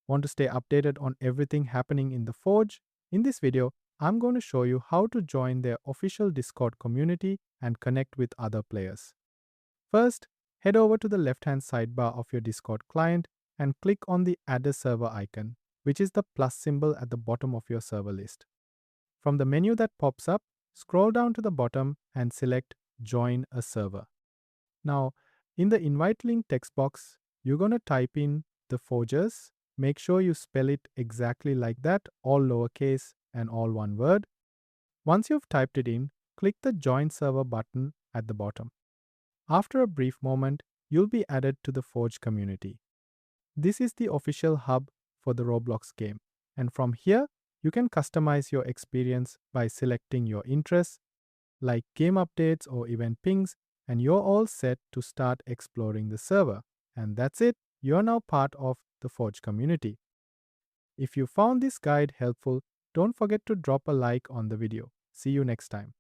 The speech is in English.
Want to stay updated on everything happening in the Forge? In this video, I'm going to show you how to join their official Discord community and connect with other players. First, head over to the left-hand sidebar of your Discord client and click on the Add a Server icon, which is the plus symbol at the bottom of your server list. From the menu that pops up, scroll down to the bottom and select Join a Server. Now, in the invite link text box, you're going to type in the Forgers. Make sure you spell it exactly like that, all lowercase and all one word. Once you've typed it in, click the Join Server button at the bottom. After a brief moment, you'll be added to the Forge community. This is the official hub for the Roblox game, and from here, you can customize your experience by selecting your interests, like game updates or event pings, and you're all set to start exploring the server. And that's it, you're now part of the Forge community. If you found this guide helpful, don't forget to drop a like on the video. See you next time.